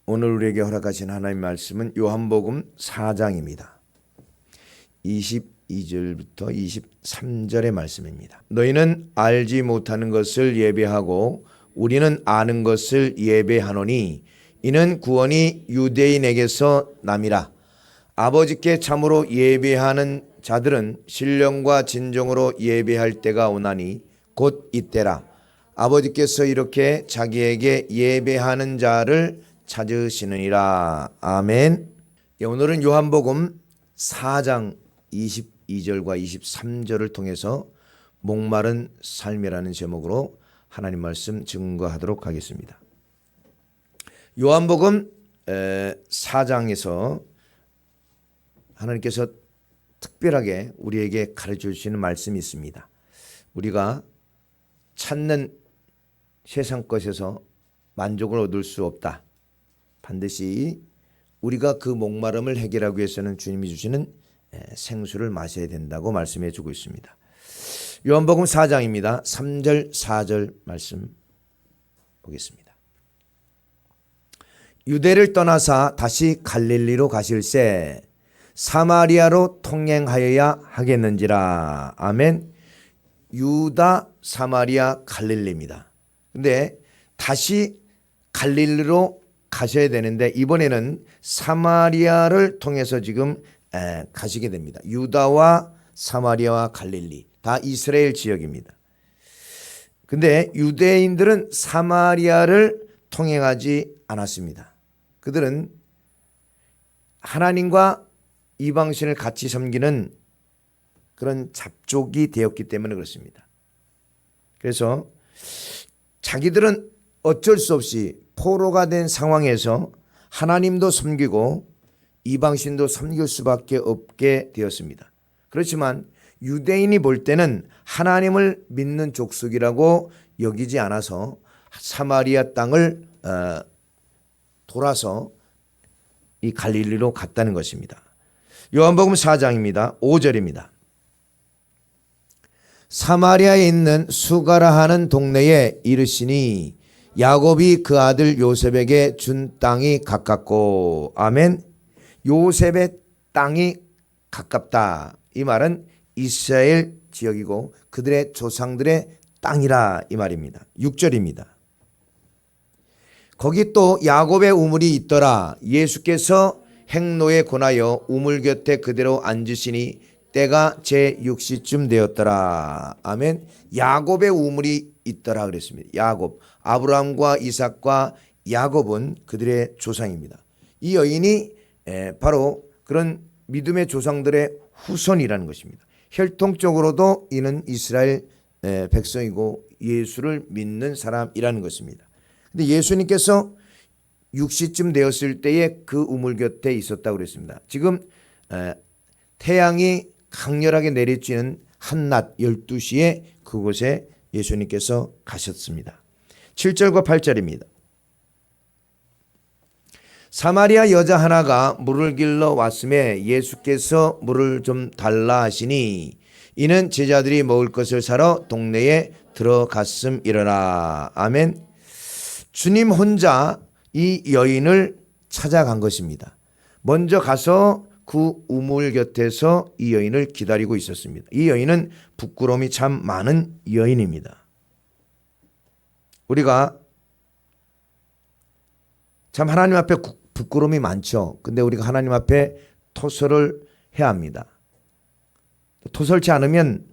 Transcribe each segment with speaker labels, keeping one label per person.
Speaker 1: 오늘 우리에게 허락하신 하나님의 말씀은 요한복음 4장입니다. 22절부터 23절의 말씀입니다. 너희는 알지 못하는 것을 예배하고 우리는 아는 것을 예배하노니 이는 구원이 유대인에게서 남이라. 아버지께 참으로 예배하는 자들은 신령과 진정으로 예배할 때가 오나니 곧 이때라. 아버지께서 이렇게 자기에게 예배하는 자를 찾으시느니라. 아멘. 오늘은 요한복음 4장 22절과 23절을 통해서 목마른 삶이라는 제목으로 하나님 말씀 증거하도록 하겠습니다. 요한복음 4장에서 하나님께서 특별하게 우리에게 가르쳐 주시는 말씀이 있습니다. 우리가 찾는 세상 것에서 만족을 얻을 수 없다. 반드시 우리가 그 목마름을 해결하기 위해서는 주님이 주시는 생수를 마셔야 된다고 말씀해 주고 있습니다. 요한복음 4장입니다. 3절 4절 말씀 보겠습니다. 유대를 떠나사 다시 갈릴리로 가실새 사마리아로 통행하여야 하겠는지라. 아멘. 유다, 사마리아, 갈릴리입니다. 근데 다시 갈릴리로 가셔야 되는데 이번에는 사마리아를 통해서 지금 가시게 됩니다. 유다와 사마리아와 갈릴리 다 이스라엘 지역입니다. 근데 유대인들은 사마리아를 통행하지 않았습니다. 그들은 하나님과 이방신을 같이 섬기는 그런 잡족이 되었기 때문에 그렇습니다. 그래서 자기들은 어쩔 수 없이 포로가 된 상황에서 하나님도 섬기고 이방신도 섬길 수밖에 없게 되었습니다. 그렇지만 유대인이 볼 때는 하나님을 믿는 족속이라고 여기지 않아서 사마리아 땅을 돌아서 이 갈릴리로 갔다는 것입니다. 요한복음 4장입니다. 5절입니다. 사마리아에 있는 수가라 하는 동네에 이르시니 야곱이 그 아들 요셉에게 준 땅이 가깝고. 아멘. 요셉의 땅이 가깝다. 이 말은 이스라엘 지역이고 그들의 조상들의 땅이라 이 말입니다. 6절입니다. 거기 또 야곱의 우물이 있더라. 예수께서 행로에 권하여 우물 곁에 그대로 앉으시니 때가 제6시쯤 되었더라. 아멘. 야곱의 우물이 있더라 그랬습니다. 야곱, 아브라함과 이삭과 야곱은 그들의 조상입니다. 이 여인이 바로 그런 믿음의 조상들의 후손이라는 것입니다. 혈통적으로도 이는 이스라엘 백성이고 예수를 믿는 사람이라는 것입니다. 근데 예수님께서 6시쯤 되었을 때에 그 우물 곁에 있었다고 그랬습니다. 지금 태양이 강렬하게 내리쬐는 한낮 12시에 그곳에 예수님께서 가셨습니다. 7절과 8절입니다. 사마리아 여자 하나가 물을 길러 왔음에 예수께서 물을 좀 달라 하시니 이는 제자들이 먹을 것을 사러 동네에 들어갔음이러라. 아멘. 주님 혼자 이 여인을 찾아간 것입니다. 먼저 가서 그 우물 곁에서 이 여인을 기다리고 있었습니다. 이 여인은 부끄러움이 참 많은 여인입니다. 우리가 참 하나님 앞에 부끄러움이 많죠. 근데 우리가 하나님 앞에 토설을 해야 합니다. 토설치 않으면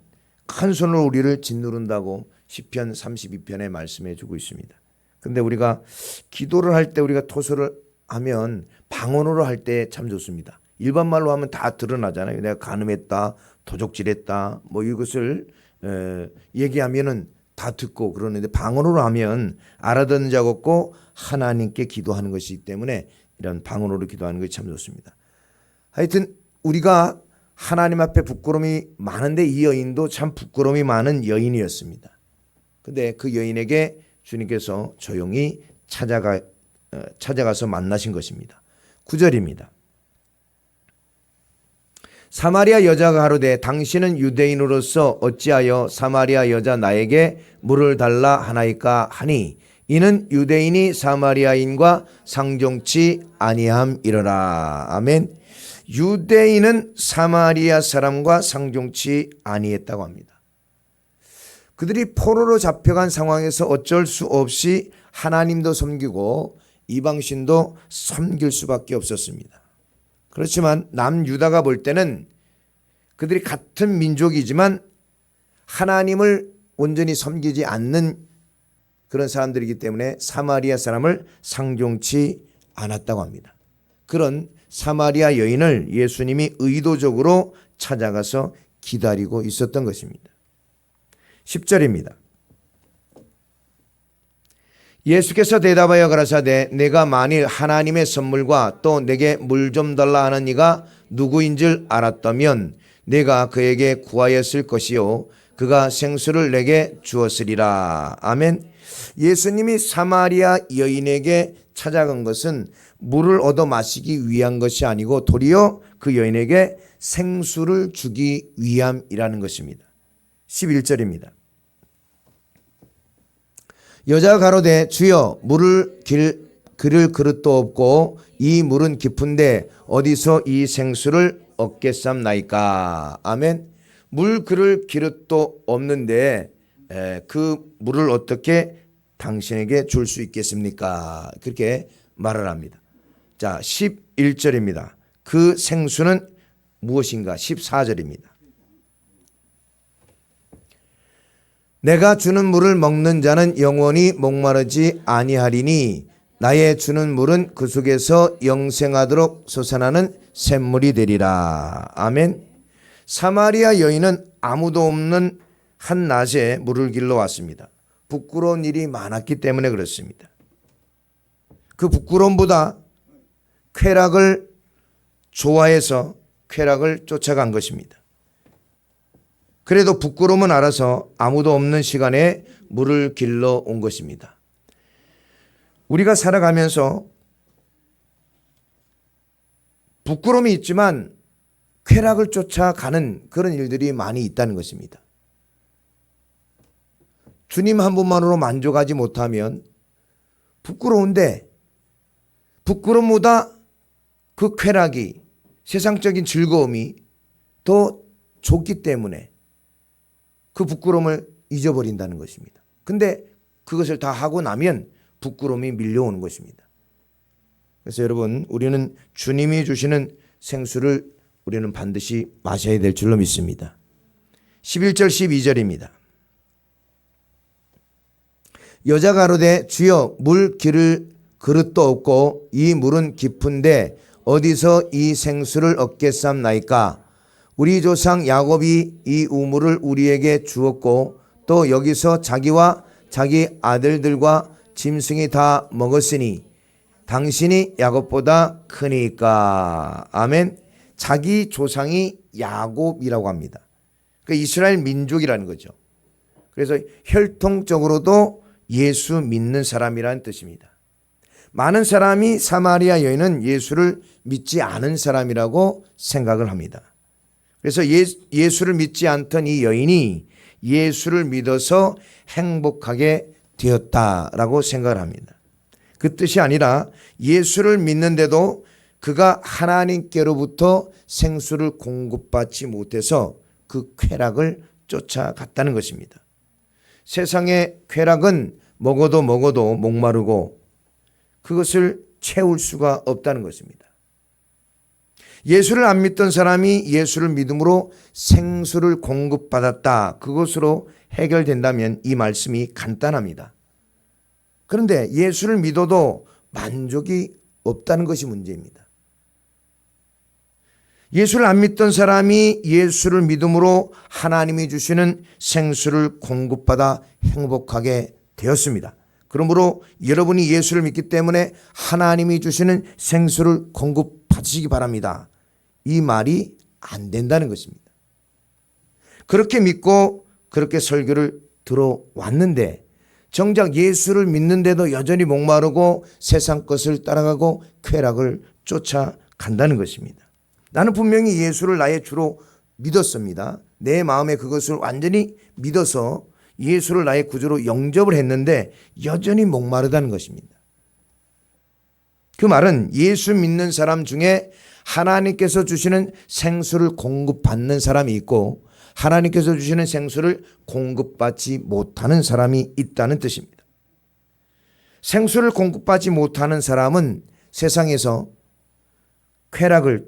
Speaker 1: 큰 손으로 우리를 짓누른다고 시편 32편에 말씀해 주고 있습니다. 근데 우리가 기도를 할 때 우리가 토설을 하면 방언으로 할 때 참 좋습니다. 일반 말로 하면 다 드러나잖아요. 내가 간음했다, 도적질했다, 뭐 이것을 얘기하면은 다 듣고 그러는데 방언으로 하면 알아듣는 자가 없고 하나님께 기도하는 것이기 때문에 이런 방언으로 기도하는 것이 참 좋습니다. 하여튼 우리가 하나님 앞에 부끄러움이 많은데 이 여인도 참 부끄러움이 많은 여인이었습니다. 근데 그 여인에게 주님께서 조용히 찾아가서 만나신 것입니다. 9절입니다. 사마리아 여자가 가로되 당신은 유대인으로서 어찌하여 사마리아 여자 나에게 물을 달라 하나이까 하니 이는 유대인이 사마리아인과 상종치 아니함이러라. 아멘. 유대인은 사마리아 사람과 상종치 아니했다고 합니다. 그들이 포로로 잡혀간 상황에서 어쩔 수 없이 하나님도 섬기고 이방신도 섬길 수밖에 없었습니다. 그렇지만 남유다가 볼 때는 그들이 같은 민족이지만 하나님을 온전히 섬기지 않는 그런 사람들이기 때문에 사마리아 사람을 상종치 않았다고 합니다. 그런 사마리아 여인을 예수님이 의도적으로 찾아가서 기다리고 있었던 것입니다. 10절입니다. 예수께서 대답하여 가라사대 내가 만일 하나님의 선물과 또 내게 물 좀 달라 하는 이가 누구인 줄 알았다면 내가 그에게 구하였을 것이요 그가 생수를 내게 주었으리라. 아멘. 예수님이 사마리아 여인에게 찾아간 것은 물을 얻어 마시기 위한 것이 아니고 도리어 그 여인에게 생수를 주기 위함이라는 것입니다. 11절입니다. 여자가 가로되 주여 물을 그릴 그릇도 없고 이 물은 깊은데 어디서 이 생수를 얻겠삼나이까. 아멘. 물 그릴 그릇도 없는데 그 물을 어떻게 당신에게 줄 수 있겠습니까? 그렇게 말을 합니다. 자, 11절입니다. 그 생수는 무엇인가? 14절입니다. 내가 주는 물을 먹는 자는 영원히 목마르지 아니하리니 나의 주는 물은 그 속에서 영생하도록 솟아나는 샘물이 되리라. 아멘. 사마리아 여인은 아무도 없는 한 낮에 물을 길러 왔습니다. 부끄러운 일이 많았기 때문에 그렇습니다. 그 부끄러움보다 쾌락을 좋아해서 쾌락을 쫓아간 것입니다. 그래도 부끄러움은 알아서 아무도 없는 시간에 물을 길러 온 것입니다. 우리가 살아가면서 부끄러움이 있지만 쾌락을 쫓아가는 그런 일들이 많이 있다는 것입니다. 주님 한 분만으로 만족하지 못하면 부끄러운데 부끄러움보다 그 쾌락이 세상적인 즐거움이 더 좋기 때문에 그 부끄러움을 잊어버린다는 것입니다. 근데 그것을 다 하고 나면 부끄러움이 밀려오는 것입니다. 그래서 여러분 우리는 주님이 주시는 생수를 우리는 반드시 마셔야 될 줄로 믿습니다. 11절 12절입니다. 여자가 가로되 주여 물 기를 그릇도 없고 이 물은 깊은데 어디서 이 생수를 얻겠삼나이까. 우리 조상 야곱이 이 우물을 우리에게 주었고 또 여기서 자기와 자기 아들들과 짐승이 다 먹었으니 당신이 야곱보다 크니까. 아멘. 자기 조상이 야곱이라고 합니다. 그러니까 이스라엘 민족이라는 거죠. 그래서 혈통적으로도 예수 믿는 사람이라는 뜻입니다. 많은 사람이 사마리아 여인은 예수를 믿지 않은 사람이라고 생각을 합니다. 그래서 예수를 믿지 않던 이 여인이 예수를 믿어서 행복하게 되었다라고 생각을 합니다. 그 뜻이 아니라 예수를 믿는데도 그가 하나님께로부터 생수를 공급받지 못해서 그 쾌락을 쫓아갔다는 것입니다. 세상의 쾌락은 먹어도 목마르고 그것을 채울 수가 없다는 것입니다. 예수를 안 믿던 사람이 예수를 믿음으로 생수를 공급받았다. 그것으로 해결된다면 이 말씀이 간단합니다. 그런데 예수를 믿어도 만족이 없다는 것이 문제입니다. 예수를 안 믿던 사람이 예수를 믿음으로 하나님이 주시는 생수를 공급받아 행복하게 되었습니다. 그러므로 여러분이 예수를 믿기 때문에 하나님이 주시는 생수를 공급받으시기 바랍니다. 이 말이 안 된다는 것입니다. 그렇게 믿고 그렇게 설교를 들어왔는데 정작 예수를 믿는데도 여전히 목마르고 세상 것을 따라가고 쾌락을 쫓아간다는 것입니다. 나는 분명히 예수를 나의 주로 믿었습니다. 내 마음에 그것을 완전히 믿어서 예수를 나의 구주로 영접을 했는데 여전히 목마르다는 것입니다. 그 말은 예수 믿는 사람 중에 하나님께서 주시는 생수를 공급받는 사람이 있고 하나님께서 주시는 생수를 공급받지 못하는 사람이 있다는 뜻입니다. 생수를 공급받지 못하는 사람은 세상에서 쾌락을,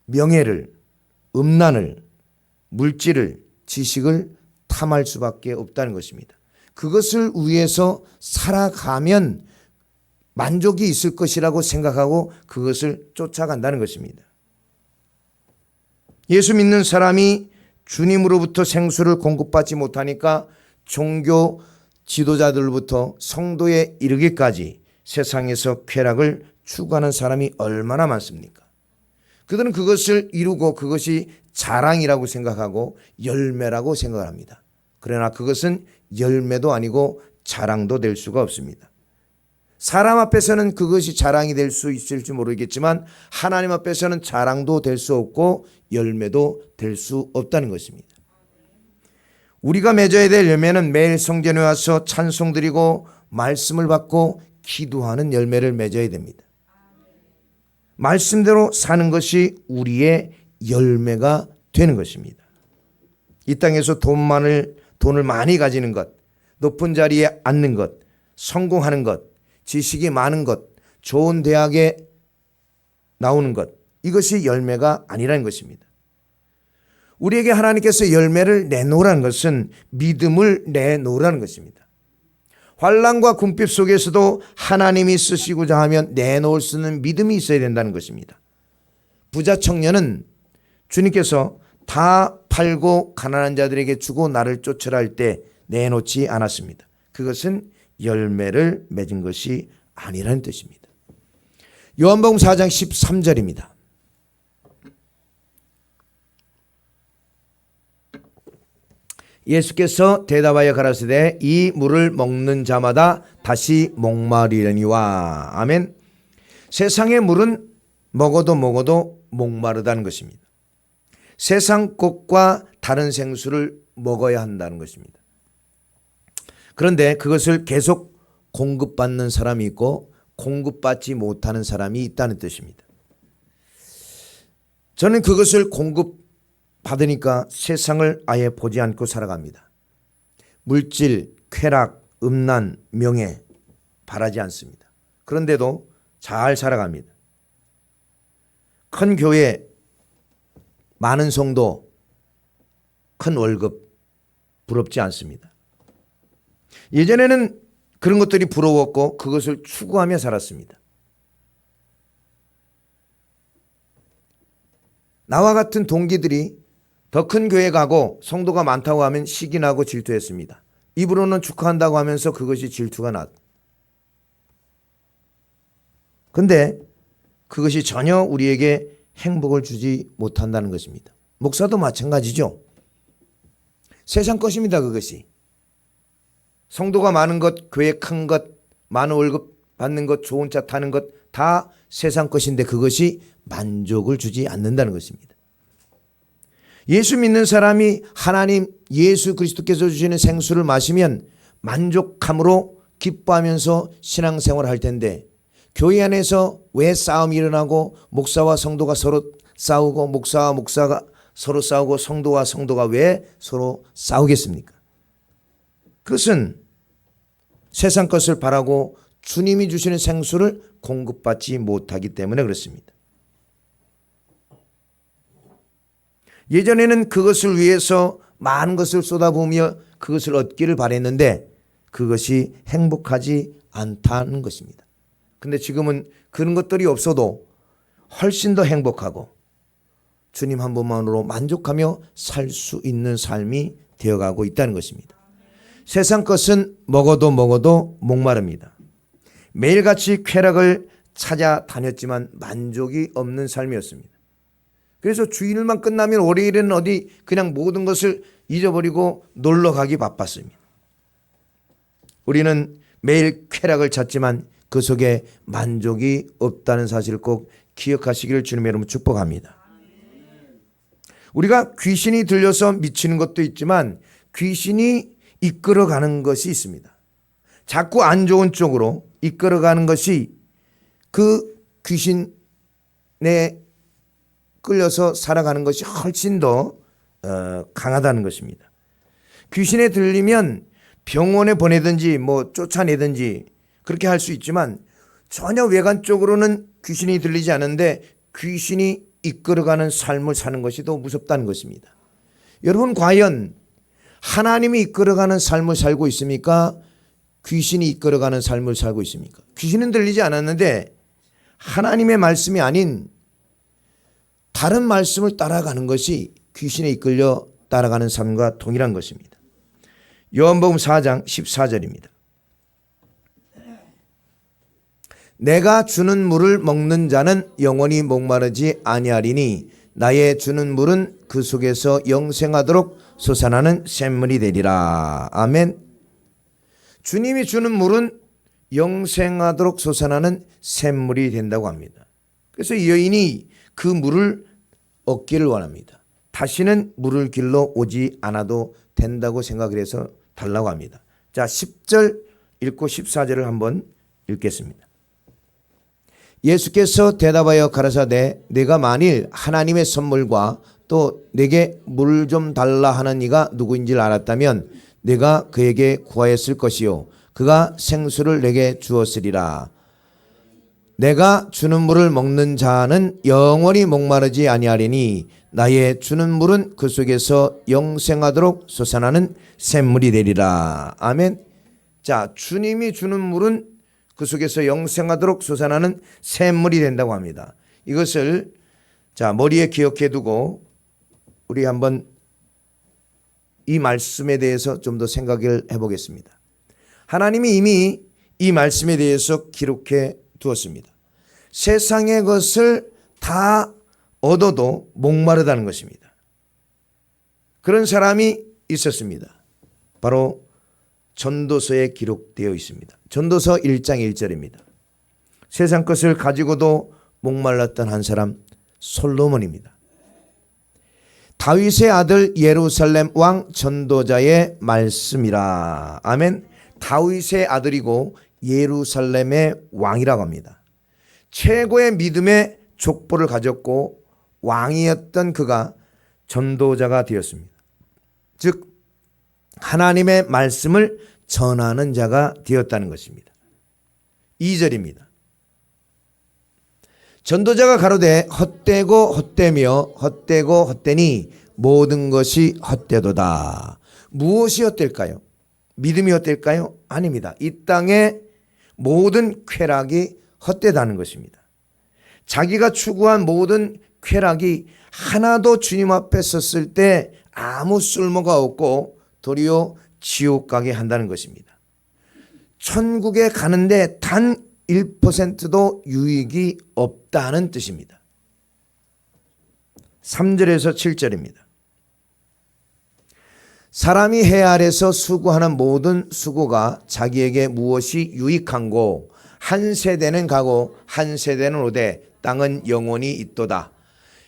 Speaker 1: 명예를, 음란을, 물질을, 지식을 탐할 수밖에 없다는 것입니다. 그것을 위해서 살아가면 만족이 있을 것이라고 생각하고 그것을 쫓아간다는 것입니다. 예수 믿는 사람이 주님으로부터 생수를 공급받지 못하니까 종교 지도자들부터 성도에 이르기까지 세상에서 쾌락을 추구하는 사람이 얼마나 많습니까? 그들은 그것을 이루고 그것이 자랑이라고 생각하고 열매라고 생각을 합니다. 그러나 그것은 열매도 아니고 자랑도 될 수가 없습니다. 사람 앞에서는 그것이 자랑이 될 수 있을지 모르겠지만 하나님 앞에서는 자랑도 될 수 없고 열매도 될 수 없다는 것입니다. 우리가 맺어야 될 열매는 매일 성전에 와서 찬송 드리고 말씀을 받고 기도하는 열매를 맺어야 됩니다. 말씀대로 사는 것이 우리의 열매가 되는 것입니다. 이 땅에서 돈을 많이 가지는 것, 높은 자리에 앉는 것, 성공하는 것, 지식이 많은 것, 좋은 대학에 나오는 것, 이것이 열매가 아니라는 것입니다. 우리에게 하나님께서 열매를 내놓으라는 것은 믿음을 내놓으라는 것입니다. 환난과 궁핍 속에서도 하나님이 쓰시고자 하면 내놓을 수 있는 믿음이 있어야 된다는 것입니다. 부자 청년은 주님께서 다 팔고 가난한 자들에게 주고 나를 쫓으라 할 때 내놓지 않았습니다. 그것은 열매를 맺은 것이 아니라는 뜻입니다. 요한복음 4장 13절입니다. 예수께서 대답하여 가라사대 이 물을 먹는 자마다 다시 목마르려니와. 아멘. 세상의 물은 먹어도 목마르다는 것입니다. 세상 것과 다른 생수를 먹어야 한다는 것입니다. 그런데 그것을 계속 공급받는 사람이 있고 공급받지 못하는 사람이 있다는 뜻입니다. 저는 그것을 공급받으니까 세상을 아예 보지 않고 살아갑니다. 물질, 쾌락, 음란, 명예 바라지 않습니다. 그런데도 잘 살아갑니다. 큰 교회, 많은 성도, 큰 월급 부럽지 않습니다. 예전에는 그런 것들이 부러웠고 그것을 추구하며 살았습니다. 나와 같은 동기들이 더 큰 교회 가고 성도가 많다고 하면 시기나고 질투했습니다. 입으로는 축하한다고 하면서 그것이 질투가 났. 근데 그것이 전혀 우리에게 행복을 주지 못한다는 것입니다. 목사도 마찬가지죠. 세상 것입니다. 그것이. 성도가 많은 것, 교회 큰 것, 많은 월급 받는 것, 좋은 차 타는 것 다 세상 것인데 그것이 만족을 주지 않는다는 것입니다. 예수 믿는 사람이 하나님 예수 그리스도께서 주시는 생수를 마시면 만족함으로 기뻐하면서 신앙생활을 할 텐데 교회 안에서 왜 싸움이 일어나고 목사와 성도가 서로 싸우고 목사와 목사가 서로 싸우고 성도와 성도가 왜 서로 싸우겠습니까? 그것은 세상 것을 바라고 주님이 주시는 생수를 공급받지 못하기 때문에 그렇습니다. 예전에는 그것을 위해서 많은 것을 쏟아부으며 그것을 얻기를 바랬는데 그것이 행복하지 않다는 것입니다. 근데 지금은 그런 것들이 없어도 훨씬 더 행복하고 주님 한 분만으로 만족하며 살 수 있는 삶이 되어가고 있다는 것입니다. 세상 것은 먹어도 목마릅니다. 매일같이 쾌락을 찾아다녔지만 만족이 없는 삶이었습니다. 그래서 주일만 끝나면 월요일에는 어디 그냥 모든 것을 잊어버리고 놀러 가기 바빴습니다. 우리는 매일 쾌락을 찾지만 그 속에 만족이 없다는 사실을 꼭 기억하시기를 주님의 이름으로 축복합니다. 우리가 귀신이 들려서 미치는 것도 있지만 귀신이 이끌어가는 것이 있습니다. 자꾸 안 좋은 쪽으로 이끌어가는 것이 그 귀신에 끌려서 살아가는 것이 훨씬 더 강하다는 것입니다. 귀신에 들리면 병원에 보내든지 뭐 쫓아내든지 그렇게 할 수 있지만 전혀 외관 쪽으로는 귀신이 들리지 않는데 귀신이 이끌어가는 삶을 사는 것이 더 무섭다는 것입니다. 여러분 과연 하나님이 이끌어가는 삶을 살고 있습니까? 귀신이 이끌어가는 삶을 살고 있습니까? 귀신은 들리지 않았는데 하나님의 말씀이 아닌 다른 말씀을 따라가는 것이 귀신에 이끌려 따라가는 삶과 동일한 것입니다. 요한복음 4장 14절입니다. 내가 주는 물을 먹는 자는 영원히 목마르지 아니하리니 나의 주는 물은 그 속에서 영생하도록 솟아나는 샘물이 되리라. 아멘. 주님이 주는 물은 영생하도록 솟아나는 샘물이 된다고 합니다. 그래서 이 여인이 그 물을 얻기를 원합니다. 다시는 물을 길러 오지 않아도 된다고 생각을 해서 달라고 합니다. 자, 10절 읽고 14절을 한번 읽겠습니다. 예수께서 대답하여 가라사대 내가 만일 하나님의 선물과 또 내게 물 좀 달라 하는 이가 누구인지를 알았다면 내가 그에게 구하였을 것이요 그가 생수를 내게 주었으리라. 내가 주는 물을 먹는 자는 영원히 목마르지 아니하리니 나의 주는 물은 그 속에서 영생하도록 솟아나는 샘물이 되리라. 아멘. 자, 주님이 주는 물은 그 속에서 영생하도록 솟아나는 샘물이 된다고 합니다. 이것을 자 머리에 기억해 두고 우리 한번 이 말씀에 대해서 좀 더 생각을 해보겠습니다. 하나님이 이미 이 말씀에 대해서 기록해 두었습니다. 세상의 것을 다 얻어도 목마르다는 것입니다. 그런 사람이 있었습니다. 바로 전도서에 기록되어 있습니다. 전도서 1장 1절입니다. 세상 것을 가지고도 목말랐던 한 사람 솔로몬입니다. 다윗의 아들 예루살렘 왕 전도자의 말씀이라. 아멘. 다윗의 아들이고 예루살렘의 왕이라고 합니다. 최고의 믿음의 족보를 가졌고 왕이었던 그가 전도자가 되었습니다. 즉 하나님의 말씀을 전하는 자가 되었다는 것입니다. 2절입니다. 전도자가 가로되 헛되고 헛되며 헛되고 헛되니 모든 것이 헛되도다. 무엇이 헛될까요? 믿음이 헛될까요? 아닙니다. 이 땅의 모든 쾌락이 헛되다는 것입니다. 자기가 추구한 모든 쾌락이 하나도 주님 앞에 섰을 때 아무 쓸모가 없고 도리어 지옥 가게 한다는 것입니다. 천국에 가는데 단 1%도 유익이 없다는 뜻입니다. 3절에서 7절입니다. 사람이 해 아래서 수고하는 모든 수고가 자기에게 무엇이 유익한고 한 세대는 가고 한 세대는 오되 땅은 영원히 있도다.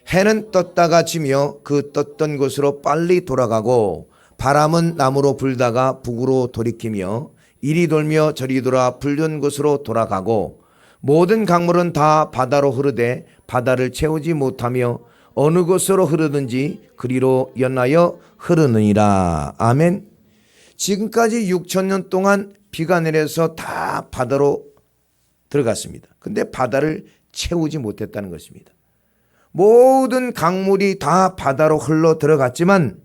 Speaker 1: 해는 떴다가 지며 그 떴던 곳으로 빨리 돌아가고 바람은 남으로 불다가 북으로 돌이키며 이리 돌며 저리 돌아 불던 곳으로 돌아가고 모든 강물은 다 바다로 흐르되 바다를 채우지 못하며 어느 곳으로 흐르든지 그리로 연하여 흐르느니라. 아멘. 지금까지 6,000년 동안 비가 내려서 다 바다로 들어갔습니다. 근데 바다를 채우지 못했다는 것입니다. 모든 강물이 다 바다로 흘러 들어갔지만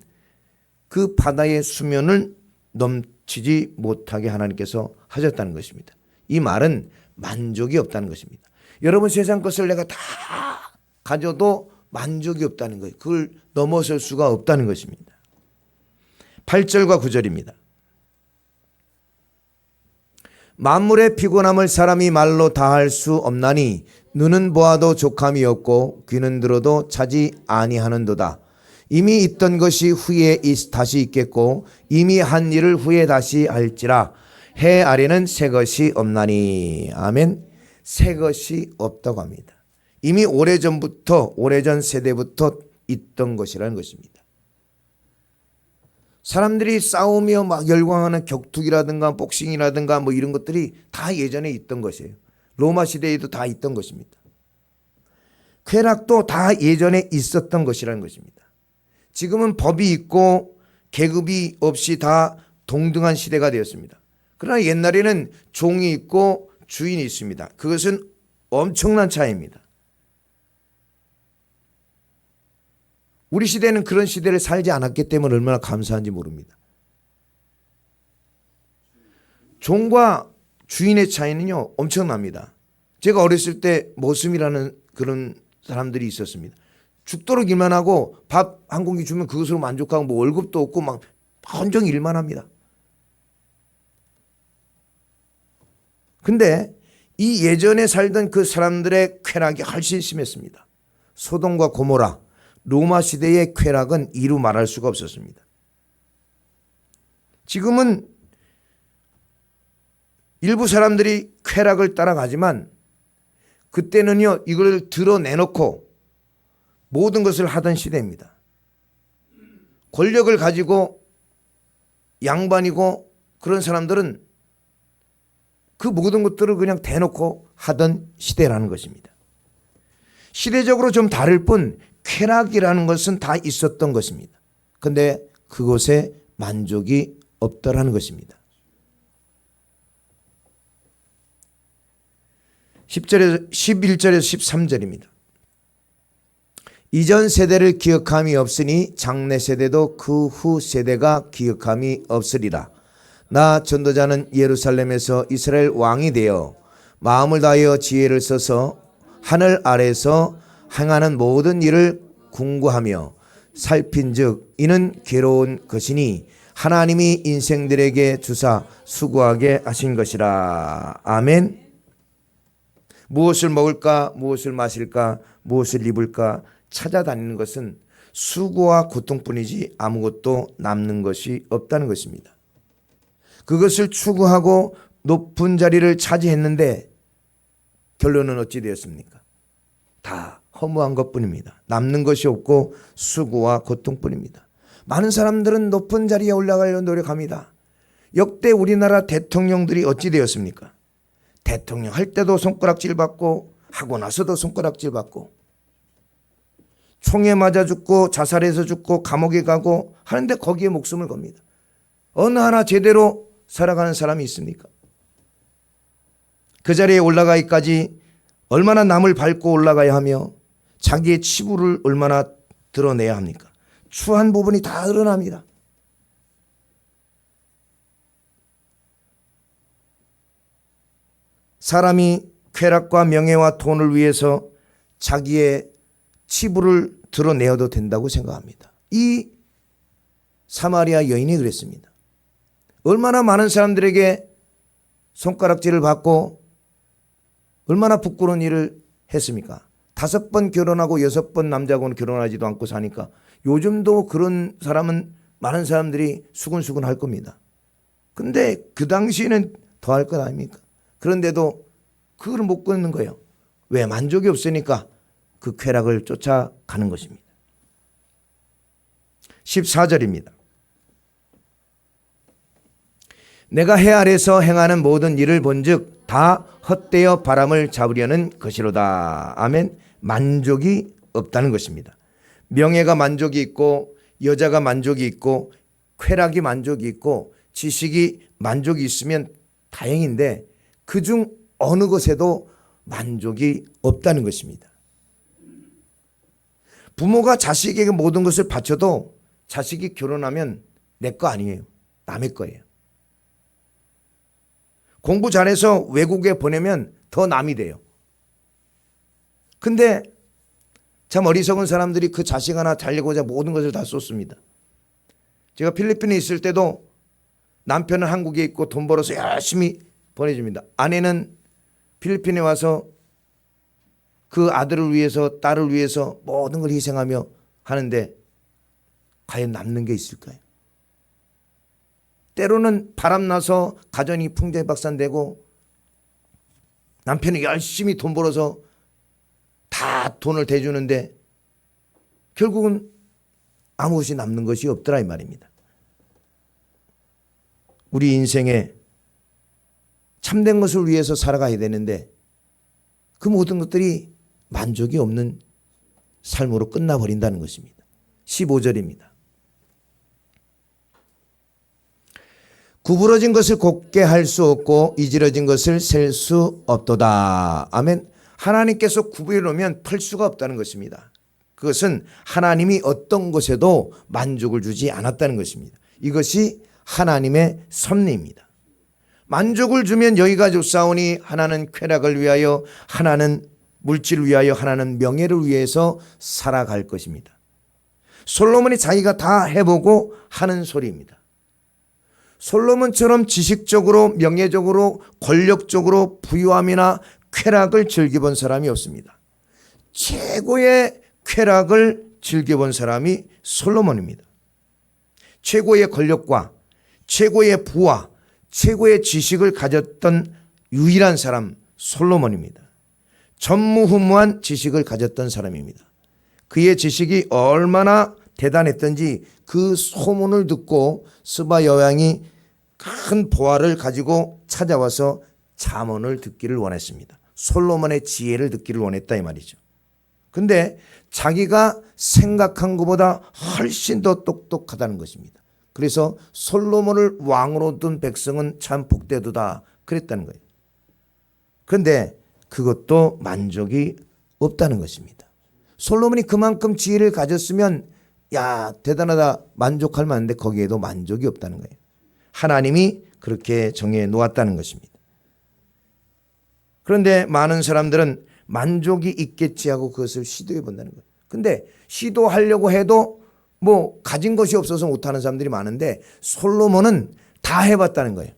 Speaker 1: 그 바다의 수면을 넘치지 못하게 하나님께서 하셨다는 것입니다. 이 말은 만족이 없다는 것입니다. 여러분 세상 것을 내가 다 가져도 만족이 없다는 거예요. 그걸 넘어설 수가 없다는 것입니다. 8절과 9절입니다. 만물의 피곤함을 사람이 말로 다할 수 없나니 눈은 보아도 족함이 없고 귀는 들어도 차지 아니하는도다. 이미 있던 것이 후에 다시 있겠고 이미 한 일을 후에 다시 할지라. 해 아래는 새 것이 없나니. 아멘. 새 것이 없다고 합니다. 이미 오래전 세대부터 있던 것이라는 것입니다. 사람들이 싸우며 막 열광하는 격투기라든가 복싱이라든가 뭐 이런 것들이 다 예전에 있던 것이에요. 로마 시대에도 다 있던 것입니다. 쾌락도 다 예전에 있었던 것이라는 것입니다. 지금은 법이 있고 계급이 없이 다 동등한 시대가 되었습니다. 그러나 옛날에는 종이 있고 주인이 있습니다. 그것은 엄청난 차이입니다. 우리 시대는 그런 시대를 살지 않았기 때문에 얼마나 감사한지 모릅니다. 종과 주인의 차이는요 엄청납니다. 제가 어렸을 때 모슴이라는 그런 사람들이 있었습니다. 죽도록 일만 하고 밥 한 공기 주면 그것으로 만족하고 뭐 월급도 없고 막 온종일 일만 합니다. 근데 이 예전에 살던 그 사람들의 쾌락이 훨씬 심했습니다. 소돔과 고모라, 로마 시대의 쾌락은 이루 말할 수가 없었습니다. 지금은 일부 사람들이 쾌락을 따라가지만 그때는요 이걸 드러내놓고 모든 것을 하던 시대입니다. 권력을 가지고 양반이고 그런 사람들은 그 모든 것들을 그냥 대놓고 하던 시대라는 것입니다. 시대적으로 좀 다를 뿐 쾌락이라는 것은 다 있었던 것입니다. 그런데 그곳에 만족이 없더라는 것입니다. 11절에서 13절입니다. 이전 세대를 기억함이 없으니 장래 세대도 그 후 세대가 기억함이 없으리라. 나 전도자는 예루살렘에서 이스라엘 왕이 되어 마음을 다하여 지혜를 써서 하늘 아래서 행하는 모든 일을 궁구하며 살핀즉 이는 괴로운 것이니 하나님이 인생들에게 주사 수고하게 하신 것이라. 아멘. 무엇을 먹을까, 무엇을 마실까, 무엇을 입을까 찾아다니는 것은 수고와 고통뿐이지 아무것도 남는 것이 없다는 것입니다. 그것을 추구하고 높은 자리를 차지했는데 결론은 어찌 되었습니까? 다 허무한 것뿐입니다. 남는 것이 없고 수고와 고통뿐입니다. 많은 사람들은 높은 자리에 올라가려고 노력합니다. 역대 우리나라 대통령들이 어찌 되었습니까? 대통령 할 때도 손가락질 받고 하고 나서도 손가락질 받고 총에 맞아 죽고 자살해서 죽고 감옥에 가고 하는데 거기에 목숨을 겁니다. 어느 하나 제대로 살아가는 사람이 있습니까? 그 자리에 올라가기까지 얼마나 남을 밟고 올라가야 하며 자기의 치부를 얼마나 드러내야 합니까? 추한 부분이 다 드러납니다. 사람이 쾌락과 명예와 돈을 위해서 자기의 치부를 드러내어도 된다고 생각합니다. 이 사마리아 여인이 그랬습니다. 얼마나 많은 사람들에게 손가락질을 받고 얼마나 부끄러운 일을 했습니까? 5번 결혼하고 6번 남자하고는 결혼하지도 않고 사니까 요즘도 그런 사람은 많은 사람들이 수근수근 할 겁니다. 근데 그 당시에는 더 할 것 아닙니까? 그런데도 그걸 못 끊는 거예요. 왜? 만족이 없으니까 그 쾌락을 쫓아가는 것입니다. 14절입니다. 내가 해 아래서 행하는 모든 일을 본즉 다 헛되어 바람을 잡으려는 것이로다. 아멘. 만족이 없다는 것입니다. 명예가 만족이 있고 여자가 만족이 있고 쾌락이 만족이 있고 지식이 만족이 있으면 다행인데 그중 어느 것에도 만족이 없다는 것입니다. 부모가 자식에게 모든 것을 바쳐도 자식이 결혼하면 내 거 아니에요. 남의 거예요. 공부 잘해서 외국에 보내면 더 남이 돼요. 근데 참 어리석은 사람들이 그 자식 하나 달리고자 모든 것을 다 쏟습니다. 제가 필리핀에 있을 때도 남편은 한국에 있고 돈 벌어서 열심히 보내줍니다. 아내는 필리핀에 와서 그 아들을 위해서 딸을 위해서 모든 걸 희생하며 하는데 과연 남는 게 있을까요? 때로는 바람나서 가정이 풍자박산되고 남편이 열심히 돈 벌어서 다 돈을 대주는데 결국은 아무것이 남는 것이 없더라 이 말입니다. 우리 인생에 참된 것을 위해서 살아가야 되는데 그 모든 것들이 만족이 없는 삶으로 끝나버린다는 것입니다. 15절입니다. 구부러진 것을 곧게 할 수 없고 이지러진 것을 셀 수 없도다. 아멘. 하나님께서 구부려 놓으면 펼 수가 없다는 것입니다. 그것은 하나님이 어떤 것에도 만족을 주지 않았다는 것입니다. 이것이 하나님의 섭리입니다. 만족을 주면 여기가 좋사오니 하나는 쾌락을 위하여, 하나는 물질을 위하여, 하나는 명예를 위해서 살아갈 것입니다. 솔로몬이 자기가 다 해보고 하는 소리입니다. 솔로몬처럼 지식적으로, 명예적으로, 권력적으로 부유함이나 쾌락을 즐겨본 사람이 없습니다. 최고의 쾌락을 즐겨본 사람이 솔로몬입니다. 최고의 권력과 최고의 부와 최고의 지식을 가졌던 유일한 사람 솔로몬입니다. 전무후무한 지식을 가졌던 사람입니다. 그의 지식이 얼마나 대단했던지 그 소문을 듣고 스바 여왕이 큰 보화를 가지고 찾아와서 잠언을 듣기를 원했습니다. 솔로몬의 지혜를 듣기를 원했다 이 말이죠. 근데 자기가 생각한 것보다 훨씬 더 똑똑하다는 것입니다. 그래서 솔로몬을 왕으로 둔 백성은 참 복되도다 그랬다는 거예요. 그런데 그것도 만족이 없다는 것입니다. 솔로몬이 그만큼 지혜를 가졌으면 야 대단하다 만족할 만한데 거기에도 만족이 없다는 거예요. 하나님이 그렇게 정해 놓았다는 것입니다. 그런데 많은 사람들은 만족이 있겠지 하고 그것을 시도해 본다는 거예요. 근데 시도하려고 해도 뭐 가진 것이 없어서 못하는 사람들이 많은데 솔로몬은 다 해봤다는 거예요.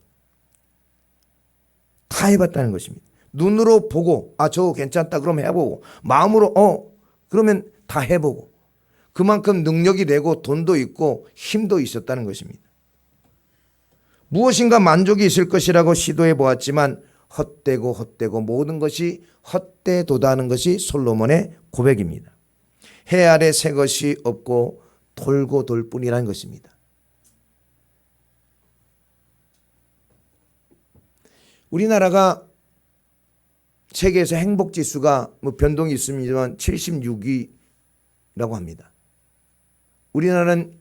Speaker 1: 다 해봤다는 것입니다. 눈으로 보고 저거 괜찮다 그러면 해보고 마음으로 그러면 다 해보고 그만큼 능력이 되고 돈도 있고 힘도 있었다는 것입니다. 무엇인가 만족이 있을 것이라고 시도해 보았지만 헛되고 모든 것이 헛되도다는 것이 솔로몬의 고백입니다. 해 아래 새 것이 없고 돌고 돌 뿐이라는 것입니다. 우리나라가 세계에서 행복지수가 변동이 있습니다만 76위라고 합니다. 우리나라는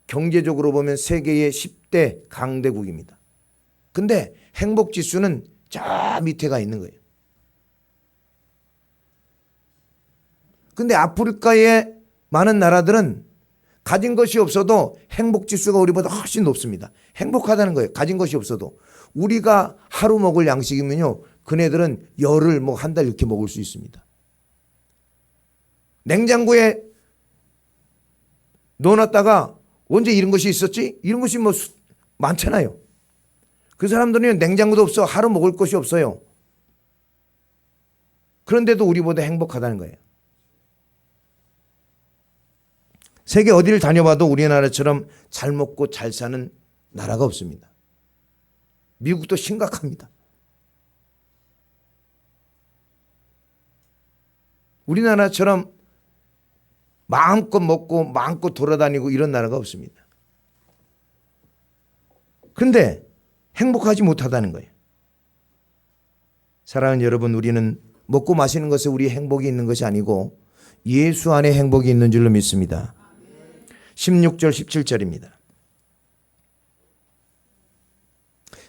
Speaker 1: 경제적으로 보면 세계의 10대 강대국입니다. 근데 행복지수는 저 밑에가 있는 거예요. 근데 아프리카의 많은 나라들은 가진 것이 없어도 행복지수가 우리보다 훨씬 높습니다. 행복하다는 거예요. 가진 것이 없어도. 우리가 하루 먹을 양식이면요. 그네들은 열흘 한 달 이렇게 먹을 수 있습니다. 냉장고에 넣어놨다가 언제 이런 것이 있었지? 이런 것이 많잖아요. 그 사람들은 냉장고도 없어. 하루 먹을 것이 없어요. 그런데도 우리보다 행복하다는 거예요. 세계 어디를 다녀봐도 우리나라처럼 잘 먹고 잘 사는 나라가 없습니다. 미국도 심각합니다. 우리나라처럼 마음껏 먹고 마음껏 돌아다니고 이런 나라가 없습니다. 그런데 행복하지 못하다는 거예요. 사랑하는 여러분, 우리는 먹고 마시는 것에 우리의 행복이 있는 것이 아니고 예수 안에 행복이 있는 줄로 믿습니다. 16절 17절입니다.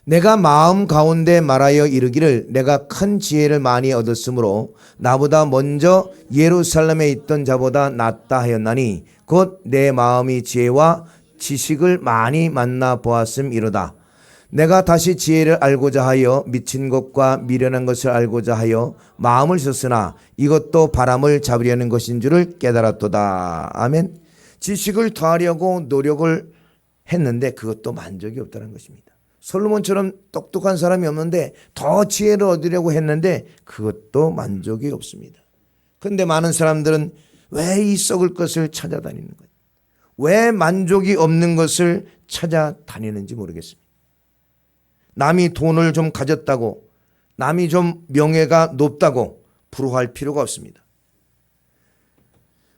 Speaker 1: 내가 마음 가운데 말하여 이르기를 내가 큰 지혜를 많이 얻었으므로 나보다 먼저 예루살렘에 있던 자보다 낫다 하였나니 곧 내 마음이 지혜와 지식을 많이 만나 보았음이로다. 내가 다시 지혜를 알고자 하여 미친 것과 미련한 것을 알고자 하여 마음을 썼으나 이것도 바람을 잡으려는 것인 줄을 깨달았도다. 아멘. 지식을 더하려고 노력을 했는데 그것도 만족이 없다는 것입니다. 솔로몬처럼 똑똑한 사람이 없는데 더 지혜를 얻으려고 했는데 그것도 만족이 없습니다. 그런데 많은 사람들은 왜 이 썩을 것을 찾아다니는 거예요? 왜 만족이 없는 것을 찾아다니는지 모르겠습니다. 남이 돈을 좀 가졌다고, 남이 좀 명예가 높다고 부러워할 필요가 없습니다.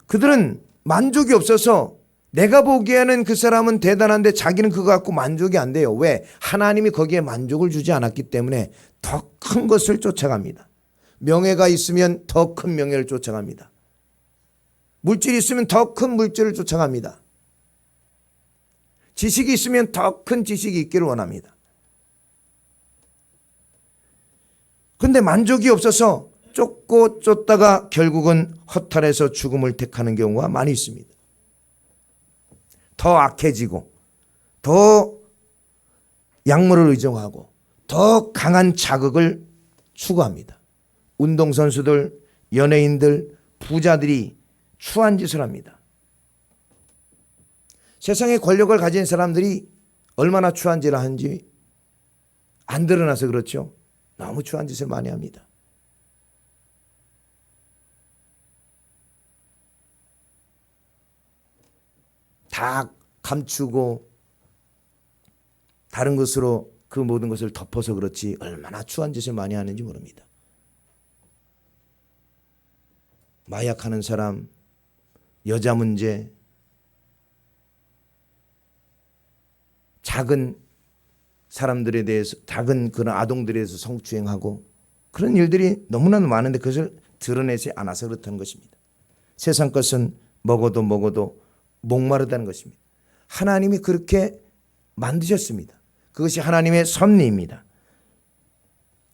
Speaker 1: 그들은 만족이 없어서 내가 보기에는 그 사람은 대단한데 자기는 그거 갖고 만족이 안 돼요. 왜? 하나님이 거기에 만족을 주지 않았기 때문에 더 큰 것을 쫓아갑니다. 명예가 있으면 더 큰 명예를 쫓아갑니다. 물질이 있으면 더 큰 물질을 쫓아갑니다. 지식이 있으면 더 큰 지식이 있기를 원합니다. 그런데 만족이 없어서 쫓고 쫓다가 결국은 허탈해서 죽음을 택하는 경우가 많이 있습니다. 더 악해지고 더 약물을 의존하고 더 강한 자극을 추구합니다. 운동선수들, 연예인들, 부자들이 추한 짓을 합니다. 세상에 권력을 가진 사람들이 얼마나 추한 짓을 하는지 안 드러나서 그렇죠. 너무 추한 짓을 많이 합니다. 다 감추고 다른 것으로 그 모든 것을 덮어서 그렇지 얼마나 추한 짓을 많이 하는지 모릅니다. 마약하는 사람, 여자 문제, 작은 사람들에 대해서, 작은 그런 아동들에 대해서 성추행하고 그런 일들이 너무나도 많은데 그것을 드러내지 않아서 그렇다는 것입니다. 세상 것은 먹어도 목마르다는 것입니다. 하나님이 그렇게 만드셨습니다. 그것이 하나님의 섭리입니다.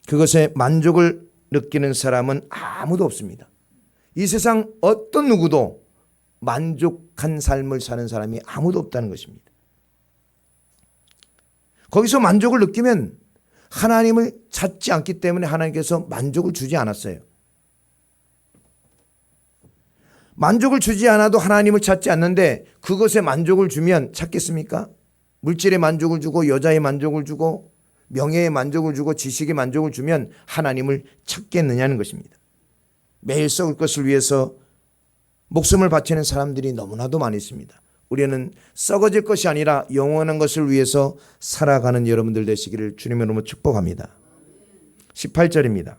Speaker 1: 그것에 만족을 느끼는 사람은 아무도 없습니다. 이 세상 어떤 누구도 만족한 삶을 사는 사람이 아무도 없다는 것입니다. 거기서 만족을 느끼면 하나님을 찾지 않기 때문에 하나님께서 만족을 주지 않았어요. 만족을 주지 않아도 하나님을 찾지 않는데 그것에 만족을 주면 찾겠습니까? 물질에 만족을 주고 여자에 만족을 주고 명예에 만족을 주고 지식에 만족을 주면 하나님을 찾겠느냐는 것입니다. 매일 썩을 것을 위해서 목숨을 바치는 사람들이 너무나도 많이 있습니다. 우리는 썩어질 것이 아니라 영원한 것을 위해서 살아가는 여러분들 되시기를 주님의 이름으로 축복합니다. 18절입니다.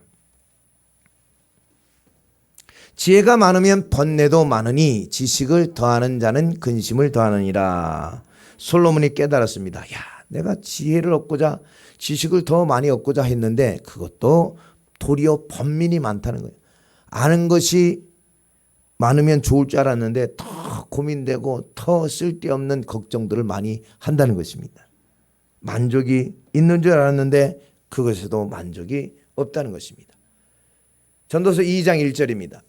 Speaker 1: 지혜가 많으면 번뇌도 많으니 지식을 더하는 자는 근심을 더하느니라. 솔로몬이 깨달았습니다. 야, 내가 지혜를 얻고자 지식을 더 많이 얻고자 했는데 그것도 도리어 번민이 많다는 거예요. 아는 것이 많으면 좋을 줄 알았는데 더 고민되고 더 쓸데없는 걱정들을 많이 한다는 것입니다. 만족이 있는 줄 알았는데 그것에도 만족이 없다는 것입니다. 전도서 2장 1절입니다.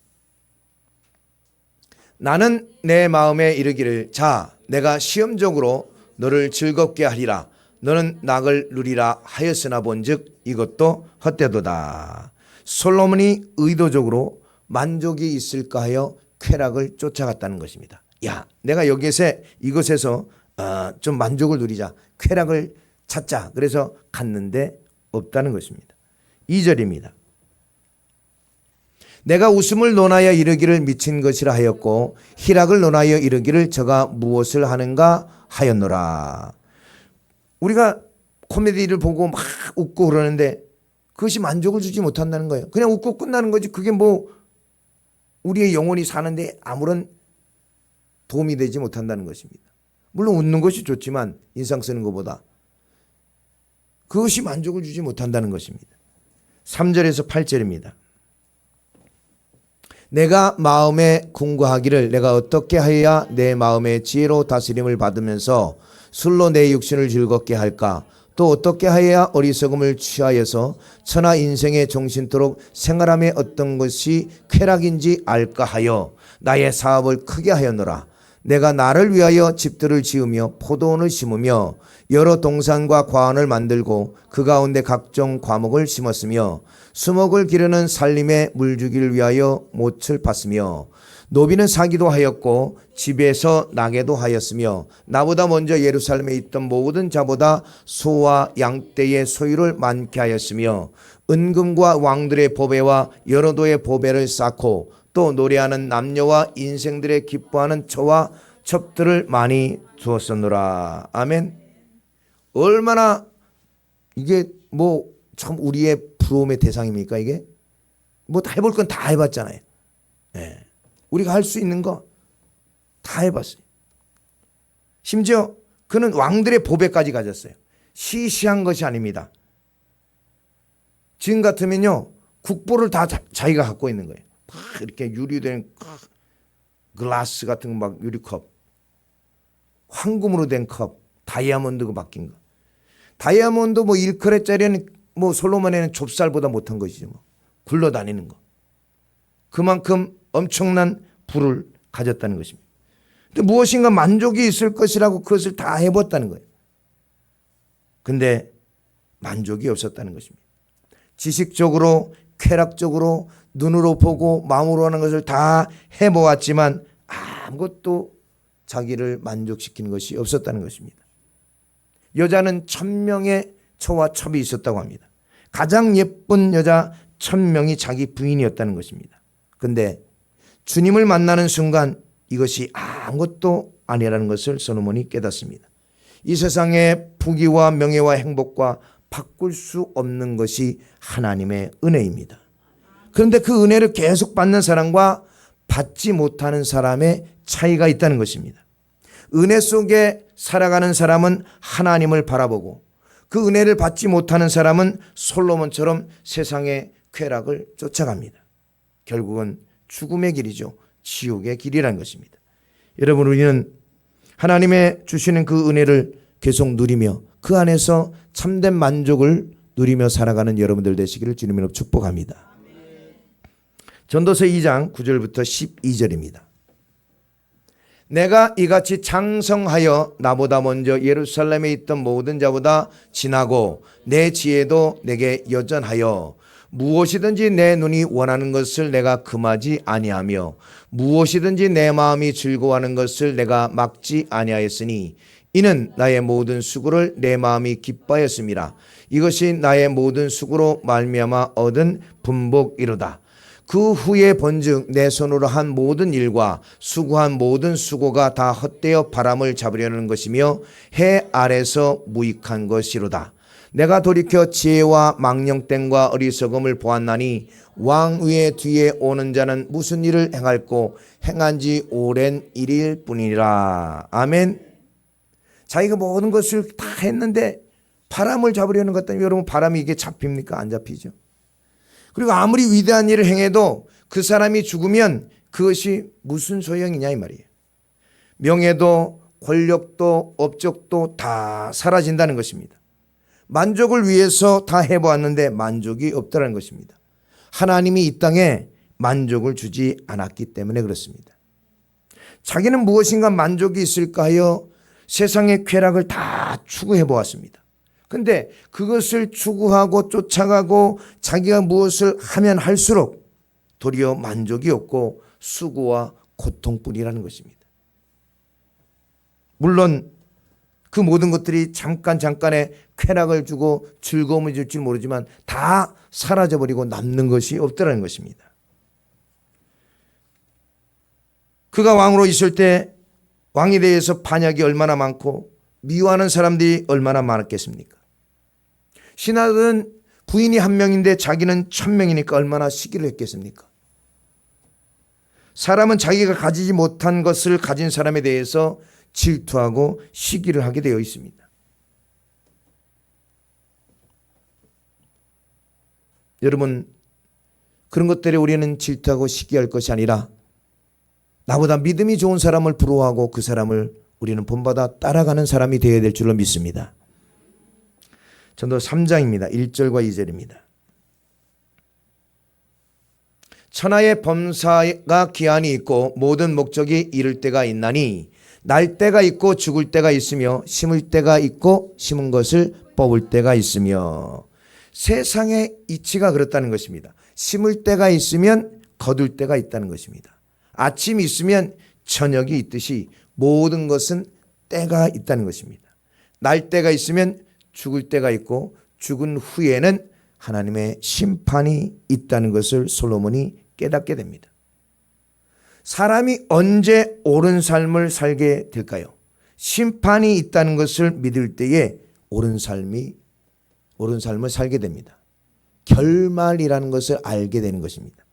Speaker 1: 나는 내 마음에 이르기를 자 내가 시험적으로 너를 즐겁게 하리라 너는 낙을 누리라 하였으나 본즉 이것도 헛되도다. 솔로몬이 의도적으로 만족이 있을까 하여 쾌락을 쫓아갔다는 것입니다. 야, 내가 이것에서 좀 만족을 누리자, 쾌락을 찾자. 그래서 갔는데 없다는 것입니다. 2절입니다. 내가 웃음을 논하여 이르기를 미친 것이라 하였고 희락을 논하여 이르기를 저가 무엇을 하는가 하였노라. 우리가 코미디를 보고 막 웃고 그러는데 그것이 만족을 주지 못한다는 거예요. 그냥 웃고 끝나는 거지 그게 뭐 우리의 영혼이 사는데 아무런 도움이 되지 못한다는 것입니다. 물론 웃는 것이 좋지만 인상 쓰는 것보다 그것이 만족을 주지 못한다는 것입니다. 3절에서 8절입니다. 내가 마음에 궁구하기를 내가 어떻게 하여야 내 마음의 지혜로 다스림을 받으면서 술로 내 육신을 즐겁게 할까? 또 어떻게 하여야 어리석음을 취하여서 천하 인생의 정신토록 생활함에 어떤 것이 쾌락인지 알까 하여 나의 사업을 크게 하였노라. 내가 나를 위하여 집들을 지으며 포도원을 심으며 여러 동산과 과원을 만들고 그 가운데 각종 과목을 심었으며 수목을 기르는 살림에 물주기를 위하여 못을 팠으며 노비는 사기도 하였고 집에서 나게도 하였으며 나보다 먼저 예루살렘에 있던 모든 자보다 소와 양떼의 소유를 많게 하였으며 은금과 왕들의 보배와 여러 도의 보배를 쌓고 또 노래하는 남녀와 인생들의 기뻐하는 처와 첩들을 많이 두었었노라. 아멘. 얼마나 이게 뭐 참 우리의 부러움의 대상입니까? 이게 뭐 다 해볼 건 다 해봤잖아요. 예. 우리가 할 수 있는 거 다 해봤어요. 심지어 그는 왕들의 보배까지 가졌어요. 시시한 것이 아닙니다. 지금 같으면요, 국보를 다 자기가 갖고 있는 거예요. 막 이렇게 유리된 글라스 같은 거, 막 유리컵, 황금으로 된 컵, 다이아몬드가 바뀐 거. 다이아몬드 뭐 1카렛짜리는 뭐 솔로몬에는 좁쌀보다 못한 것이죠. 뭐. 굴러다니는 거. 그만큼 엄청난 부를 가졌다는 것입니다. 근데 무엇인가 만족이 있을 것이라고 그것을 다 해봤다는 거예요. 근데 만족이 없었다는 것입니다. 지식적으로, 쾌락적으로, 눈으로 보고 마음으로 하는 것을 다 해보았지만 아무것도 자기를 만족시키는 것이 없었다는 것입니다. 여자는 1000명의 처와 첩이 있었다고 합니다. 가장 예쁜 여자 1000명이 자기 부인이었다는 것입니다. 근데 주님을 만나는 순간 이것이 아무것도 아니라는 것을 솔로몬이 깨닫습니다. 이 세상의 부귀와 명예와 행복과 바꿀 수 없는 것이 하나님의 은혜입니다. 그런데 그 은혜를 계속 받는 사람과 받지 못하는 사람의 차이가 있다는 것입니다. 은혜 속에 살아가는 사람은 하나님을 바라보고 그 은혜를 받지 못하는 사람은 솔로몬처럼 세상의 쾌락을 쫓아갑니다. 결국은 죽음의 길이죠. 지옥의 길이라는 것입니다. 여러분, 우리는 하나님의 주시는 그 은혜를 계속 누리며 그 안에서 참된 만족을 누리며 살아가는 여러분들 되시기를 주님으로 축복합니다. 전도서 2장 9절부터 12절입니다. 내가 이같이 장성하여 나보다 먼저 예루살렘에 있던 모든 자보다 진하고 내 지혜도 내게 여전하여 무엇이든지 내 눈이 원하는 것을 내가 금하지 아니하며 무엇이든지 내 마음이 즐거워하는 것을 내가 막지 아니하였으니 이는 나의 모든 수고를 내 마음이 기뻐하였음이라. 이것이 나의 모든 수고로 말미암아 얻은 분복이로다. 그 후에 본즉 내 손으로 한 모든 일과 수고한 모든 수고가 다 헛되어 바람을 잡으려는 것이며 해 아래서 무익한 것이로다. 내가 돌이켜 지혜와 망령됨과 어리석음을 보았나니 왕 위에 뒤에 오는 자는 무슨 일을 행할꼬 행한 지 오랜 일일 뿐이라. 아멘. 자기가 모든 것을 다 했는데 바람을 잡으려는 것 때문에 여러분, 바람이 이게 잡힙니까? 안 잡히죠. 그리고 아무리 위대한 일을 행해도 그 사람이 죽으면 그것이 무슨 소용이냐 이 말이에요. 명예도 권력도 업적도 다 사라진다는 것입니다. 만족을 위해서 다 해보았는데 만족이 없다는 것입니다. 하나님이 이 땅에 만족을 주지 않았기 때문에 그렇습니다. 자기는 무엇인가 만족이 있을까 하여 세상의 쾌락을 다 추구해 보았습니다. 그런데 그것을 추구하고 쫓아가고 자기가 무엇을 하면 할수록 도리어 만족이 없고 수고와 고통뿐이라는 것입니다. 물론 그 모든 것들이 잠깐의 쾌락을 주고 즐거움을 줄지 모르지만 다 사라져버리고 남는 것이 없더라는 것입니다. 그가 왕으로 있을 때 왕에 대해서 반역이 얼마나 많고 미워하는 사람들이 얼마나 많았겠습니까? 신하들은 부인이 1명인데 자기는 1000명이니까 얼마나 시기를 했겠습니까? 사람은 자기가 가지지 못한 것을 가진 사람에 대해서 질투하고 시기를 하게 되어 있습니다. 여러분, 그런 것들에 우리는 질투하고 시기할 것이 아니라 나보다 믿음이 좋은 사람을 부러워하고 그 사람을 우리는 본받아 따라가는 사람이 되어야 될 줄로 믿습니다. 전도 3장입니다. 1절과 2절입니다. 천하의 범사가 기한이 있고 모든 목적이 이를 때가 있나니 날 때가 있고 죽을 때가 있으며 심을 때가 있고 심은 것을 뽑을 때가 있으며 세상의 이치가 그렇다는 것입니다. 심을 때가 있으면 거둘 때가 있다는 것입니다. 아침이 있으면 저녁이 있듯이 모든 것은 때가 있다는 것입니다. 날 때가 있으면 죽을 때가 있고 죽은 후에는 하나님의 심판이 있다는 것을 솔로몬이 깨닫게 됩니다. 사람이 언제 옳은 삶을 살게 될까요? 심판이 있다는 것을 믿을 때에 옳은 삶을 살게 됩니다. 결말이라는 것을 알게 되는 것입니다.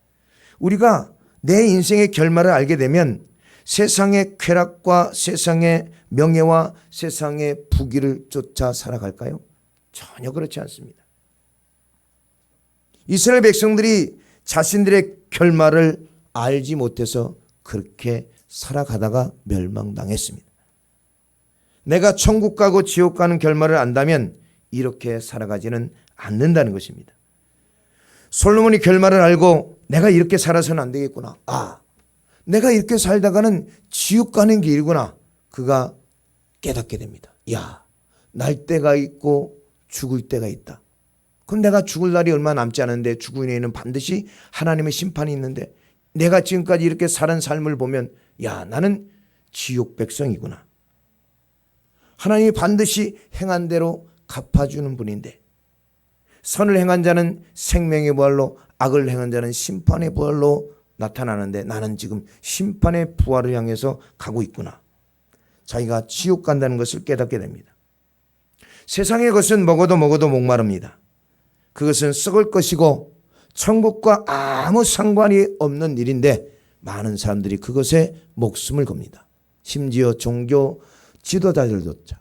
Speaker 1: 우리가 내 인생의 결말을 알게 되면 세상의 쾌락과 세상의 명예와 세상의 부귀를 쫓아 살아갈까요? 전혀 그렇지 않습니다. 이스라엘 백성들이 자신들의 결말을 알지 못해서 그렇게 살아가다가 멸망당했습니다. 내가 천국 가고 지옥 가는 결말을 안다면 이렇게 살아가지는 않는다는 것입니다. 솔로몬이 결말을 알고 내가 이렇게 살아서는 안 되겠구나. 내가 이렇게 살다가는 지옥 가는 길이구나. 그가 깨닫게 됩니다. 날 때가 있고 죽을 때가 있다. 그럼 내가 죽을 날이 얼마 남지 않은데 죽은 후에는 반드시 하나님의 심판이 있는데 내가 지금까지 이렇게 살은 삶을 보면 나는 지옥 백성이구나. 하나님이 반드시 행한 대로 갚아주는 분인데 선을 행한 자는 생명의 부활로 악을 행한 자는 심판의 부활로 나타나는데 나는 지금 심판의 부활을 향해서 가고 있구나. 자기가 지옥 간다는 것을 깨닫게 됩니다. 세상의 것은 먹어도 목마릅니다. 그것은 썩을 것이고 천국과 아무 상관이 없는 일인데 많은 사람들이 그것에 목숨을 겁니다. 심지어 종교 지도자들조차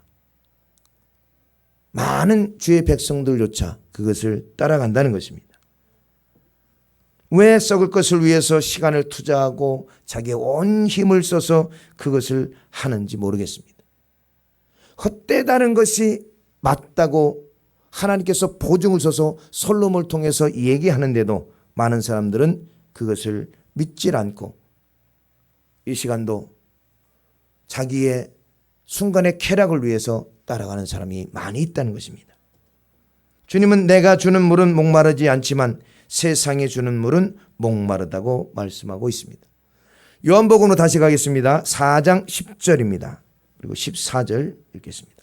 Speaker 1: 많은 주의 백성들조차 그것을 따라간다는 것입니다. 왜 썩을 것을 위해서 시간을 투자하고 자기의 온 힘을 써서 그것을 하는지 모르겠습니다. 헛되다는 것이 맞다고 하나님께서 보증을 써서 솔로몬을 통해서 얘기하는데도 많은 사람들은 그것을 믿질 않고 이 시간도 자기의 순간의 쾌락을 위해서 따라가는 사람이 많이 있다는 것입니다. 주님은 내가 주는 물은 목마르지 않지만 세상에 주는 물은 목마르다고 말씀하고 있습니다. 요한복음으로 다시 가겠습니다. 4장 10절입니다. 그리고 14절 읽겠습니다.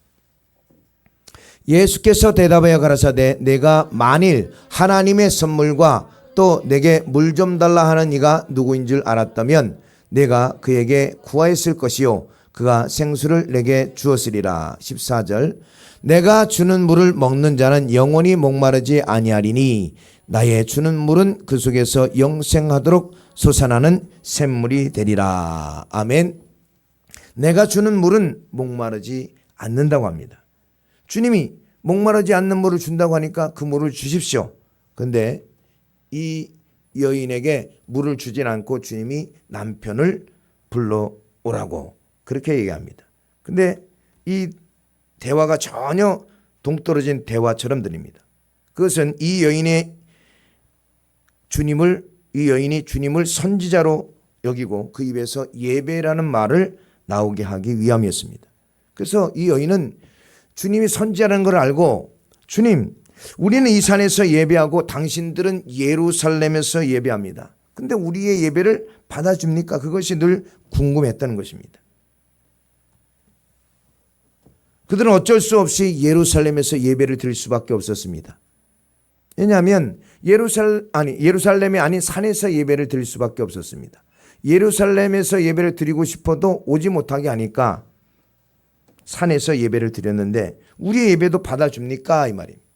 Speaker 1: 예수께서 대답하여 가라사대 내가 만일 하나님의 선물과 또 내게 물 좀 달라 하는 이가 누구인 줄 알았다면 내가 그에게 구하였을 것이요 그가 생수를 내게 주었으리라. 14절 내가 주는 물을 먹는 자는 영원히 목마르지 아니하리니 나의 주는 물은 그 속에서 영생하도록 솟아나는 샘물이 되리라. 아멘. 내가 주는 물은 목마르지 않는다고 합니다. 주님이 목마르지 않는 물을 준다고 하니까 그 물을 주십시오. 그런데 이 여인에게 물을 주진 않고 주님이 남편을 불러오라고 그렇게 얘기합니다. 근데 이 대화가 전혀 동떨어진 대화처럼 들립니다. 그것은 이 여인이 주님을 선지자로 여기고 그 입에서 예배라는 말을 나오게 하기 위함이었습니다. 그래서 이 여인은 주님이 선지자라는 걸 알고 주님 우리는 이 산에서 예배하고 당신들은 예루살렘에서 예배합니다. 근데 우리의 예배를 받아줍니까? 그것이 늘 궁금했다는 것입니다. 그들은 어쩔 수 없이 예루살렘에서 예배를 드릴 수밖에 없었습니다. 왜냐하면 예루살렘이 아닌 산에서 예배를 드릴 수밖에 없었습니다. 예루살렘에서 예배를 드리고 싶어도 오지 못하게 하니까 산에서 예배를 드렸는데 우리의 예배도 받아줍니까? 이 말입니다.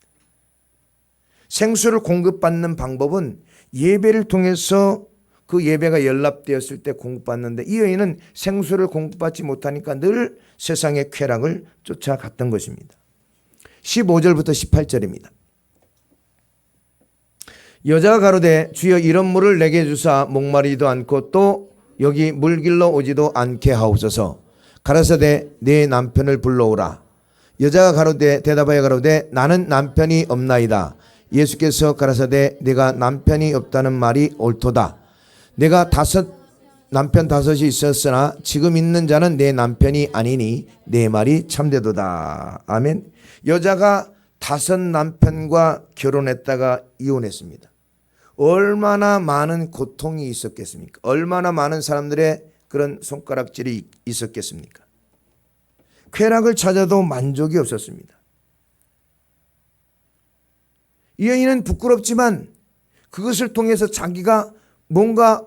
Speaker 1: 생수를 공급받는 방법은 예배를 통해서 그 예배가 연락되었을 때 공급받는데 이 여인은 생수를 공급받지 못하니까 늘 세상의 쾌락을 쫓아갔던 것입니다. 15절부터 18절입니다. 여자가 가로되 주여 이런 물을 내게 주사 목마르지도 않고 또 여기 물길로 오지도 않게 하옵소서. 가라사대 내 남편을 불러오라. 여자가 가로되 대답하여 가로되 나는 남편이 없나이다. 예수께서 가라사대 내가 남편이 없다는 말이 옳도다. 내가 남편 다섯이 있었으나 지금 있는 자는 내 남편이 아니니 내 말이 참되도다. 아멘. 여자가 5 남편과 결혼했다가 이혼했습니다. 얼마나 많은 고통이 있었겠습니까? 얼마나 많은 사람들의 그런 손가락질이 있었겠습니까? 쾌락을 찾아도 만족이 없었습니다. 이 여인은 부끄럽지만 그것을 통해서 자기가 뭔가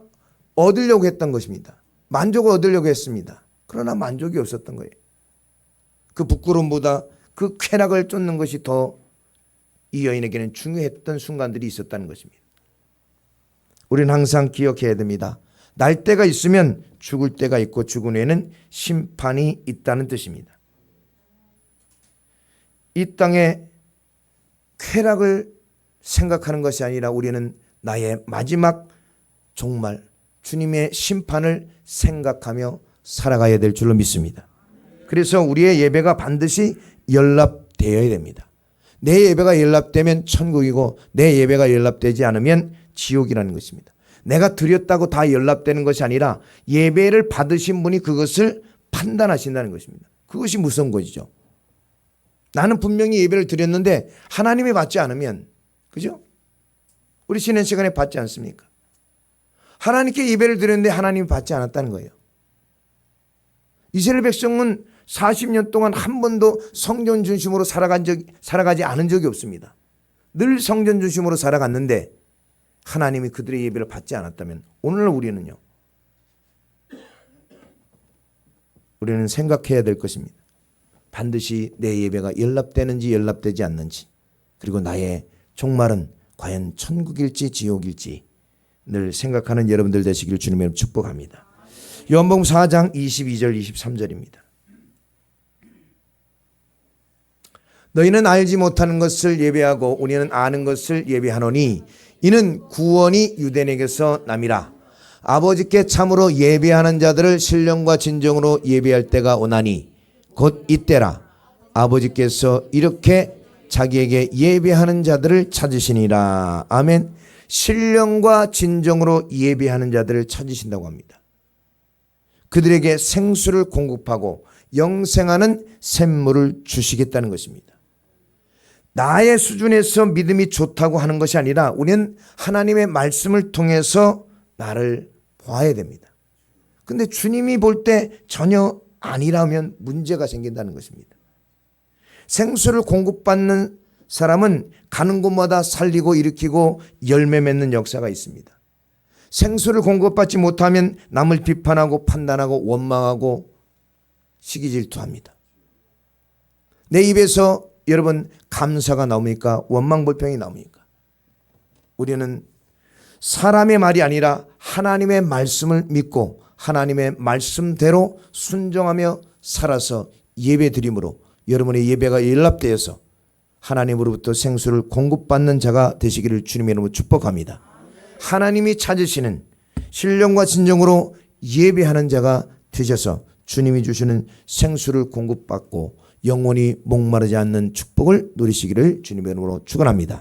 Speaker 1: 얻으려고 했던 것입니다. 만족을 얻으려고 했습니다. 그러나 만족이 없었던 거예요. 그 부끄러움보다 그 쾌락을 쫓는 것이 더 이 여인에게는 중요했던 순간들이 있었다는 것입니다. 우리는 항상 기억해야 됩니다. 날 때가 있으면 죽을 때가 있고 죽은 후에는 심판이 있다는 뜻입니다. 이 땅의 쾌락을 생각하는 것이 아니라 우리는 나의 마지막 종말 주님의 심판을 생각하며 살아가야 될 줄로 믿습니다. 그래서 우리의 예배가 반드시 연락되어야 됩니다. 내 예배가 연락되면 천국이고 내 예배가 연락되지 않으면 지옥이라는 것입니다. 내가 드렸다고 다 연락되는 것이 아니라 예배를 받으신 분이 그것을 판단하신다는 것입니다. 그것이 무서운 것이죠. 나는 분명히 예배를 드렸는데 하나님이 받지 않으면, 그죠? 우리 쉬는 시간에 받지 않습니까? 하나님께 예배를 드렸는데 하나님이 받지 않았다는 거예요. 이스라엘 백성은 40년 동안 한 번도 성전 중심으로 살아가지 않은 적이 없습니다. 늘 성전 중심으로 살아갔는데 하나님이 그들의 예배를 받지 않았다면 오늘 우리는요. 우리는 생각해야 될 것입니다. 반드시 내 예배가 연락되는지 연락되지 않는지, 그리고 나의 종말은 과연 천국일지 지옥일지 늘 생각하는 여러분들 되시기를 주님의 이름으로 축복합니다. 요한복음 4장 22절 23절입니다. 너희는 알지 못하는 것을 예배하고 우리는 아는 것을 예배하노니 이는 구원이 유대인에게서 남이라. 아버지께 참으로 예배하는 자들을 신령과 진정으로 예배할 때가 오나니 곧 이때라. 아버지께서 이렇게 자기에게 예배하는 자들을 찾으시니라. 아멘. 신령과 진정으로 예배하는 자들을 찾으신다고 합니다. 그들에게 생수를 공급하고 영생하는 샘물을 주시겠다는 것입니다. 나의 수준에서 믿음이 좋다고 하는 것이 아니라 우리는 하나님의 말씀을 통해서 나를 봐야 됩니다. 근데 주님이 볼 때 전혀 아니라면 문제가 생긴다는 것입니다. 생수를 공급받는 사람은 가는 곳마다 살리고 일으키고 열매 맺는 역사가 있습니다. 생수를 공급받지 못하면 남을 비판하고 판단하고 원망하고 시기질투합니다. 내 입에서 여러분 감사가 나옵니까? 원망 불평이 나옵니까? 우리는 사람의 말이 아니라 하나님의 말씀을 믿고 하나님의 말씀대로 순종하며 살아서 예배 드림으로 여러분의 예배가 연락되어서 하나님으로부터 생수를 공급받는 자가 되시기를 주님의 이름으로 축복합니다. 하나님이 찾으시는 신령과 진정으로 예배하는 자가 되셔서 주님이 주시는 생수를 공급받고 영원히 목마르지 않는 축복을 누리시기를 주님의 이름으로 축원합니다.